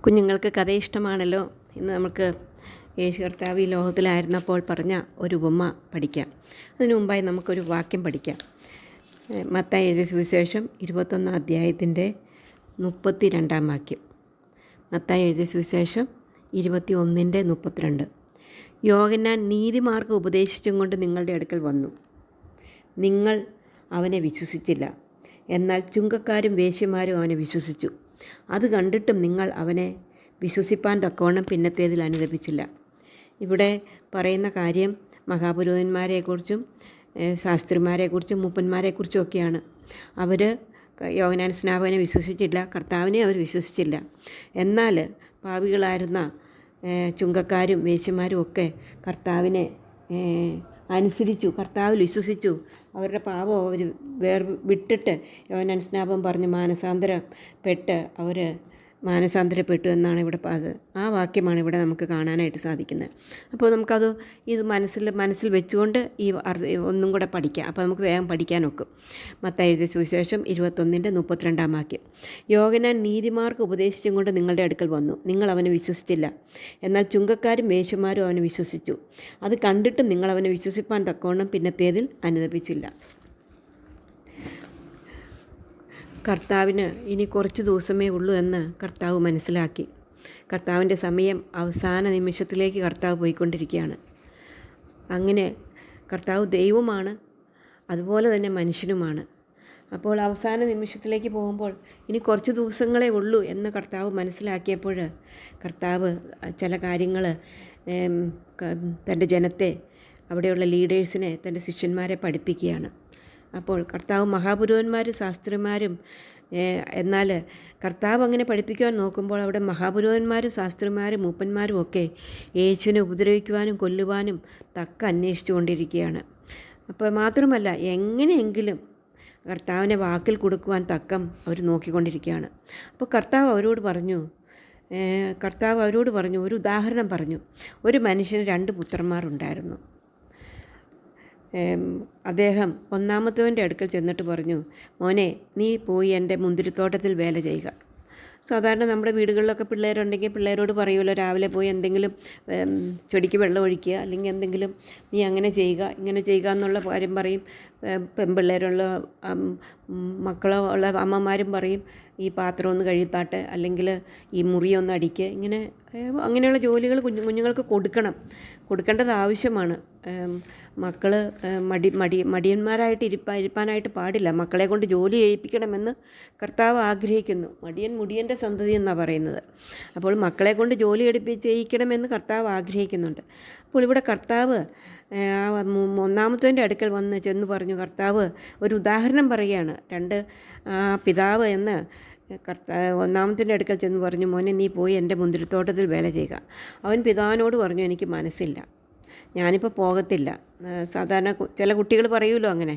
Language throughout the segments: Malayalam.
കുഞ്ഞുങ്ങൾക്ക് കഥ ഇഷ്ടമാണല്ലോ. ഇന്ന് നമുക്ക് യേശു കർത്താവ് ഈ ലോകത്തിലായിരുന്നപ്പോൾ പറഞ്ഞ ഒരു ഉപമ പഠിക്കാം. അതിനു മുമ്പായി നമുക്കൊരു വാക്യം പഠിക്കാം. മത്തായി എഴുതിയ സുവിശേഷം 21 അധ്യായത്തിൻ്റെ 32 വാക്യം. മത്തായി എഴുതിയ സുവിശേഷം 21:32. യോഹന്നാൻ നീതിമാർഗ്ഗം ഉപദേശിച്ചും കൊണ്ട് നിങ്ങളുടെ അടുക്കൽ വന്നു. നിങ്ങൾ അവനെ വിശ്വസിച്ചില്ല. എന്നാൽ ചുങ്കക്കാരും വേശ്യമാരും അവനെ വിശ്വസിച്ചു. അത് കണ്ടിട്ടും നിങ്ങൾ അവനെ വിശ്വസിപ്പാൻ തക്കവണ്ണം പിന്നത്തേതിൽ അനുദപിച്ചില്ല. ഇവിടെ പറയുന്ന കാര്യം മഹാപുരോഹിതന്മാരെക്കുറിച്ചും ശാസ്ത്രിമാരെക്കുറിച്ചും മൂപ്പന്മാരെക്കുറിച്ചും ഒക്കെയാണ്. അവർ യോഹന്നാൻ സ്നാപകനെ വിശ്വസിച്ചില്ല, കർത്താവിനെ അവർ വിശ്വസിച്ചില്ല. എന്നാൽ പാപികളായിരുന്ന ചുങ്കക്കാരും വേശ്യമാരും ഒക്കെ കർത്താവിനെ അനുസരിച്ചു, കർത്താവിൽ വിശ്വസിച്ചു. അവരുടെ പാപം അവർ വിട്ടിട്ട് യോഹന്നാൻ സ്നാപകൻ പറഞ്ഞ് മാനസാന്തരപ്പെട്ടു എന്നാണ് ഇവിടെ ആ വാക്യമാണ് ഇവിടെ നമുക്ക് കാണാനായിട്ട് സാധിക്കുന്നത്. അപ്പോൾ നമുക്കത് മനസ്സിൽ വെച്ചുകൊണ്ട് ഒന്നും കൂടെ പഠിക്കാം. അപ്പോൾ നമുക്ക് വേഗം പഠിക്കാൻ ഒക്കും. മത്തായി എഴുതിയ സുവിശേഷം 21:32 വാക്യം. യോഹന്നാൻ നീതിമാർഗ്ഗം ഉപദേശിച്ചും കൊണ്ട് നിങ്ങളുടെ അടുക്കൽ വന്നു. നിങ്ങൾ അവനെ വിശ്വസിച്ചില്ല. എന്നാൽ ചുങ്കക്കാരും വേശ്യമാരും അവനെ വിശ്വസിച്ചു. അത് കണ്ടിട്ടും നിങ്ങൾ അവനെ വിശ്വസിപ്പാൻ തക്കവണ്ണം പിന്നത്തേതിൽ അനുദപിച്ചില്ല. കർത്താവിന് ഇനി കുറച്ച് ദിവസമേ ഉള്ളൂ എന്ന് കർത്താവ് മനസ്സിലാക്കി. കർത്താവിൻ്റെ സമയം അവസാന നിമിഷത്തിലേക്ക് കർത്താവ് പോയിക്കൊണ്ടിരിക്കുകയാണ്. അങ്ങനെ കർത്താവ് ദൈവമാണ്, അതുപോലെ തന്നെ മനുഷ്യനുമാണ്. അപ്പോൾ അവസാന നിമിഷത്തിലേക്ക് പോകുമ്പോൾ ഇനി കുറച്ച് ദിവസങ്ങളേ ഉള്ളൂ എന്ന് കർത്താവ് മനസ്സിലാക്കിയപ്പോൾ കർത്താവ് ചില കാര്യങ്ങൾ തൻ്റെ ജനത്തെ, അവിടെയുള്ള ലീഡേഴ്സിനെ, തൻ്റെ ശിഷ്യന്മാരെ പഠിപ്പിക്കുകയാണ്. അപ്പോൾ കർത്താവ് മഹാപുരോഹിതന്മാരും ശാസ്ത്രിമാരും, എന്നാൽ കർത്താവ് അങ്ങനെ പഠിപ്പിക്കുവാൻ നോക്കുമ്പോൾ അവിടെ മഹാപുരോഹിതന്മാരും ശാസ്ത്രിമാരും മൂപ്പന്മാരും ഒക്കെ യേശുവിനെ ഉപദ്രവിക്കുവാനും കൊല്ലുവാനും അന്വേഷിച്ചു കൊണ്ടിരിക്കുകയാണ്. അപ്പോൾ മാത്രമല്ല, എങ്ങനെയെങ്കിലും കർത്താവിനെ വാക്കിൽ കൊടുക്കുവാൻ അവർ നോക്കിക്കൊണ്ടിരിക്കുകയാണ്. അപ്പോൾ കർത്താവ് അവരോട് പറഞ്ഞു, ഒരു ഉദാഹരണം പറഞ്ഞു. ഒരു മനുഷ്യന് 2 പുത്രന്മാരുണ്ടായിരുന്നു. അദ്ദേഹം ഒന്നാമത്തവൻ്റെ അടുക്കൽ ചെന്നിട്ട് പറഞ്ഞു, മോനെ, നീ പോയി എൻ്റെ മുന്തിരിത്തോട്ടത്തിൽ വേല ചെയ്യുക. സാധാരണ നമ്മുടെ വീടുകളിലൊക്കെ പിള്ളേരുണ്ടെങ്കിൽ പിള്ളേരോട് പറയുമല്ലോ, രാവിലെ പോയി എന്തെങ്കിലും ചെടിക്ക് വെള്ളം ഒഴിക്കുക, അല്ലെങ്കിൽ എന്തെങ്കിലും നീ അങ്ങനെ ചെയ്യുക, ഇങ്ങനെ ചെയ്യുക എന്നുള്ള കാര്യം പറയും. പെൺപിള്ളേരുള്ള മക്കളോ ഉള്ള അമ്മമാരും പറയും, ഈ പാത്രം ഒന്ന് കഴുകിത്താട്ടെ, അല്ലെങ്കിൽ ഈ മുറിയൊന്ന് അടിക്കുക. അങ്ങനെയുള്ള ജോലികൾ കുഞ്ഞുങ്ങൾക്ക് കൊടുക്കേണ്ടത് ആവശ്യമാണ്. മക്കൾ മടിയന്മാരായിട്ട് ഇരിപ്പാനായിട്ട് പാടില്ല. മക്കളെ കൊണ്ട് ജോലി ചെയ്യിപ്പിക്കണമെന്ന് കർത്താവ് ആഗ്രഹിക്കുന്നു. മുടിയൻ്റെ സന്തതി എന്നാണ് പറയുന്നത്. അപ്പോൾ മക്കളെ കൊണ്ട് ജോലി ചെയ്യിക്കണമെന്ന് കർത്താവ് ആഗ്രഹിക്കുന്നുണ്ട്. അപ്പോൾ ഇവിടെ കർത്താവ് ഒന്നാമത്തവൻ്റെ അടുക്കൽ ചെന്ന് പറഞ്ഞു. കർത്താവ് ഒരു ഉദാഹരണം പറയുകയാണ്. പിതാവ് എന്ന് ഒന്നാമത്തിൻ്റെ അടുക്കൽ ചെന്ന് പറഞ്ഞു, മോനെ, നീ പോയി എൻ്റെ മുന്തിരിത്തോട്ടത്തിൽ വേല ചെയ്യുക. അവൻ പിതാവിനോട് പറഞ്ഞു, എനിക്ക് മനസ്സില്ല, ഞാനിപ്പോൾ പോകത്തില്ല. സാധാരണ ചില കുട്ടികൾ പറയുമല്ലോ അങ്ങനെ.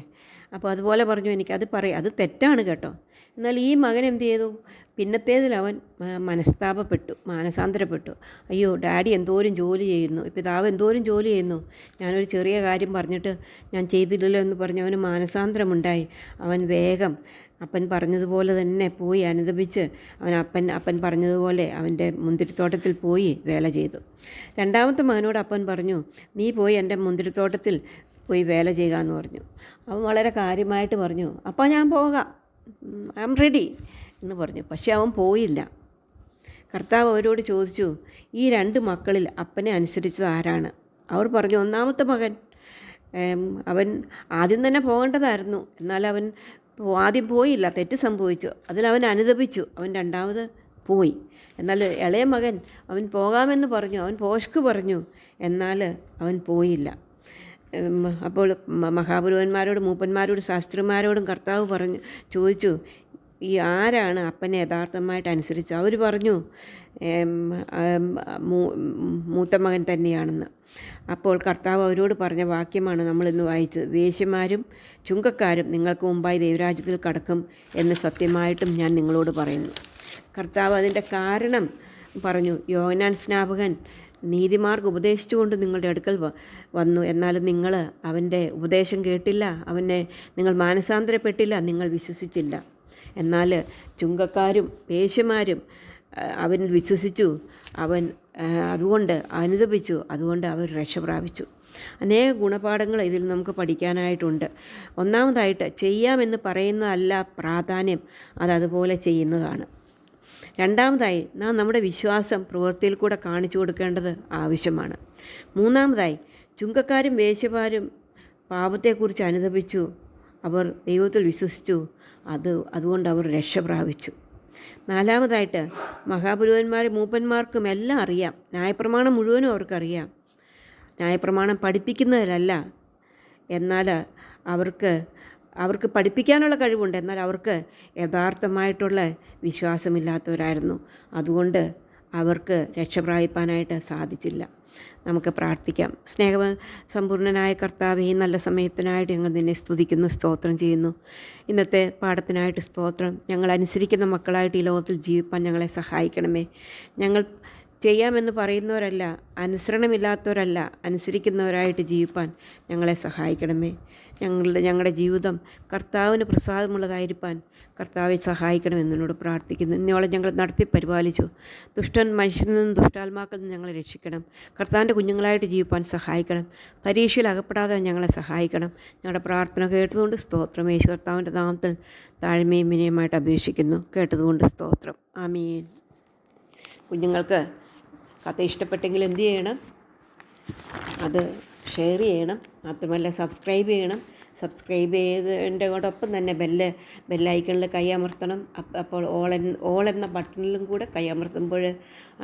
അപ്പോൾ അതുപോലെ പറഞ്ഞു, അത് തെറ്റാണ് കേട്ടോ. എന്നാൽ ഈ മകൻ എന്ത് ചെയ്തു? പിന്നത്തേതിൽ അവൻ മാനസാന്തരപ്പെട്ടു. അയ്യോ, ഡാഡി എന്തോരം ജോലി ചെയ്യുന്നു, പിതാവ് എന്തോരം ജോലി ചെയ്യുന്നു, ഞാനൊരു ചെറിയ കാര്യം പറഞ്ഞിട്ട് ഞാൻ ചെയ്തില്ലല്ലോ എന്ന് പറഞ്ഞ് അവന് മാനസാന്തരമുണ്ടായി. അവൻ വേഗം അപ്പൻ പറഞ്ഞതുപോലെ തന്നെ പോയി അനുദപിച്ച് അപ്പൻ പറഞ്ഞതുപോലെ അവൻ്റെ മുന്തിരിത്തോട്ടത്തിൽ പോയി വേല ചെയ്തു. രണ്ടാമത്തെ മകനോട് അപ്പൻ പറഞ്ഞു, നീ പോയി എൻ്റെ മുന്തിരിത്തോട്ടത്തിൽ പോയി വേല ചെയ്യുക എന്ന് പറഞ്ഞു. അവൻ വളരെ കാര്യമായിട്ട് പറഞ്ഞു, അപ്പോൾ ഞാൻ പോകാം, ഐ ആം റെഡി എന്ന് പറഞ്ഞു. പക്ഷെ അവൻ പോയില്ല. കർത്താവ് അവരോട് ചോദിച്ചു, ഈ 2 മക്കളിൽ അപ്പനെ അനുസരിച്ചത് ആരാണ്? അവർ പറഞ്ഞു, ഒന്നാമത്തെ മകൻ. അവൻ ആദ്യം തന്നെ പോകേണ്ടതായിരുന്നു, എന്നാൽ അവൻ ആദ്യം പോയില്ല, തെറ്റ് സംഭവിച്ചു. അതിലവൻ അനുദപിച്ചു, അവൻ രണ്ടാമത് പോയി. എന്നാൽ ഇളയ മകൻ, അവൻ പോകാമെന്ന് പറഞ്ഞു, അവൻ പോഷ്ക്ക് പറഞ്ഞു, എന്നാൽ അവൻ പോയില്ല. അപ്പോൾ മഹാപുരോഹിതന്മാരോടും മൂപ്പന്മാരോടും ശാസ്ത്രിമാരോടും കർത്താവ് ചോദിച്ചു, ഈ ആരാണ് അപ്പനെ യഥാർത്ഥമായിട്ട് അനുസരിച്ച്? അവർ പറഞ്ഞു, മൂത്ത മകൻ തന്നെയാണെന്ന്. അപ്പോൾ കർത്താവ് അവരോട് പറഞ്ഞ വാക്യമാണ് നമ്മളിന്ന് വായിച്ചത്. വേശ്യമാരും ചുങ്കക്കാരും നിങ്ങൾക്ക് മുമ്പായി ദൈവരാജ്യത്തിൽ കടക്കും എന്ന് സത്യമായിട്ടും ഞാൻ നിങ്ങളോട് പറയുന്നു. കർത്താവ് അതിൻ്റെ കാരണം പറഞ്ഞു. യോഹന്നാൻ സ്നാപകൻ നീതിമാർഗ്ഗം ഉപദേശിച്ചുകൊണ്ട് നിങ്ങളുടെ അടുക്കൽ വന്നു, എന്നാലും നിങ്ങൾ അവൻ്റെ ഉപദേശം കേട്ടില്ല, നിങ്ങൾ മാനസാന്തരപ്പെട്ടില്ല, നിങ്ങൾ വിശ്വസിച്ചില്ല. എന്നാൽ ചുങ്കക്കാരും വേശ്യമാരും അവനിൽ വിശ്വസിച്ചു, അവൻ അതുകൊണ്ട് അനുദപിച്ചു, അതുകൊണ്ട് അവർ രക്ഷ പ്രാപിച്ചു. അനേക ഗുണപാഠങ്ങൾ ഇതിൽ നമുക്ക് പഠിക്കാനായിട്ടുണ്ട്. ഒന്നാമതായിട്ട്, ചെയ്യാമെന്ന് പറയുന്നതല്ല പ്രാധാന്യം, അതുപോലെ ചെയ്യുന്നതാണ്. രണ്ടാമതായി, നാം നമ്മുടെ വിശ്വാസം പ്രവൃത്തിയിൽ കൂടെ കാണിച്ചു കൊടുക്കേണ്ടത് ആവശ്യമാണ്. മൂന്നാമതായി, ചുങ്കക്കാരും വേശ്യമാരും പാപത്തെക്കുറിച്ച് അനുദപിച്ചു, അവർ ദൈവത്തിൽ വിശ്വസിച്ചു, അതുകൊണ്ട് അവർ രക്ഷ പ്രാപിച്ചു. നാലാമതായിട്ട്, മഹാപുരോഹിതന്മാരും മൂപ്പന്മാർക്കും എല്ലാം അറിയാം, ന്യായപ്രമാണം മുഴുവനും അവർക്കറിയാം. ന്യായപ്രമാണം പഠിപ്പിക്കുന്നതിലല്ല, എന്നാൽ അവർക്ക് പഠിപ്പിക്കാനുള്ള കഴിവുണ്ട്, എന്നാൽ അവർക്ക് യഥാർത്ഥമായിട്ടുള്ള വിശ്വാസമില്ലാത്തവരായിരുന്നു. അതുകൊണ്ട് അവർക്ക് രക്ഷപ്രാപിപ്പാനായിട്ട് സാധിച്ചില്ല. നമുക്ക് പ്രാർത്ഥിക്കാം. സ്നേഹസമ്പൂർണനായ കർത്താവേ, ഈ നല്ല സമയത്തിനായിട്ട് ഞങ്ങൾ നിന്നെ സ്തുതിക്കുന്നു, സ്തോത്രം ചെയ്യുന്നു. ഇന്നത്തെ പാഠത്തിനായിട്ട് സ്തോത്രം. ഞങ്ങൾ അനുസരിക്കുന്ന മക്കളായിട്ട് ഈ ലോകത്തിൽ ജീവിപ്പാൻ ഞങ്ങളെ സഹായിക്കണമേ. ഞങ്ങൾ ചെയ്യാമെന്ന് പറയുന്നവരല്ല, അനുസരണമില്ലാത്തവരല്ല, അനുസരിക്കുന്നവരായിട്ട് ജീവിപ്പാൻ ഞങ്ങളെ സഹായിക്കണമേ. ഞങ്ങളുടെ ജീവിതം കർത്താവിന് പ്രസാദമുള്ളതായിരിക്കാൻ കർത്താവെ സഹായിക്കണമെന്നോട് പ്രാർത്ഥിക്കുന്നു. ഇന്നോളം ഞങ്ങൾ നടത്തി പരിപാലിച്ചു. മനുഷ്യരിൽ നിന്നും ദുഷ്ടാത്മാക്കളിൽ നിന്ന് ഞങ്ങളെ രക്ഷിക്കണം. കർത്താവിൻ്റെ കുഞ്ഞുങ്ങളായിട്ട് ജീവിപ്പാൻ സഹായിക്കണം. പരീക്ഷയിൽ അകപ്പെടാതെ ഞങ്ങളെ സഹായിക്കണം. ഞങ്ങളുടെ പ്രാർത്ഥന കേട്ടതുകൊണ്ട് സ്തോത്രം. യേശു കർത്താവിൻ്റെ നാമത്തിൽ താഴ്മയും വിനയമായിട്ട് അപേക്ഷിക്കുന്നു. കേട്ടതുകൊണ്ട് സ്തോത്രം. ആമീൻ. കുഞ്ഞുങ്ങൾക്ക് കഥ ഇഷ്ടപ്പെട്ടെങ്കിൽ എന്ത് ചെയ്യണം? അത് ഷെയർ ചെയ്യണം. മാത്രമല്ല സബ്സ്ക്രൈബ് ചെയ്യണം. സബ്സ്ക്രൈബ് ചെയ്തതിൻ്റെ കൂടൊപ്പം തന്നെ ബെല്ലൈക്കണിൽ കൈയമർത്തണം. അപ്പോൾ ഓൾ എന്ന ബട്ടണിലും കൂടെ കൈയമർത്തുമ്പോൾ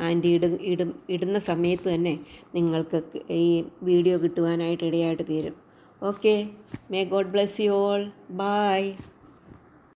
ആൻറ്റി ഇടുന്ന സമയത്ത് തന്നെ നിങ്ങൾക്ക് ഈ വീഡിയോ കിട്ടുവാനായിട്ട് ഇടയായിട്ട് തീരും. Okay, may God bless you all. By.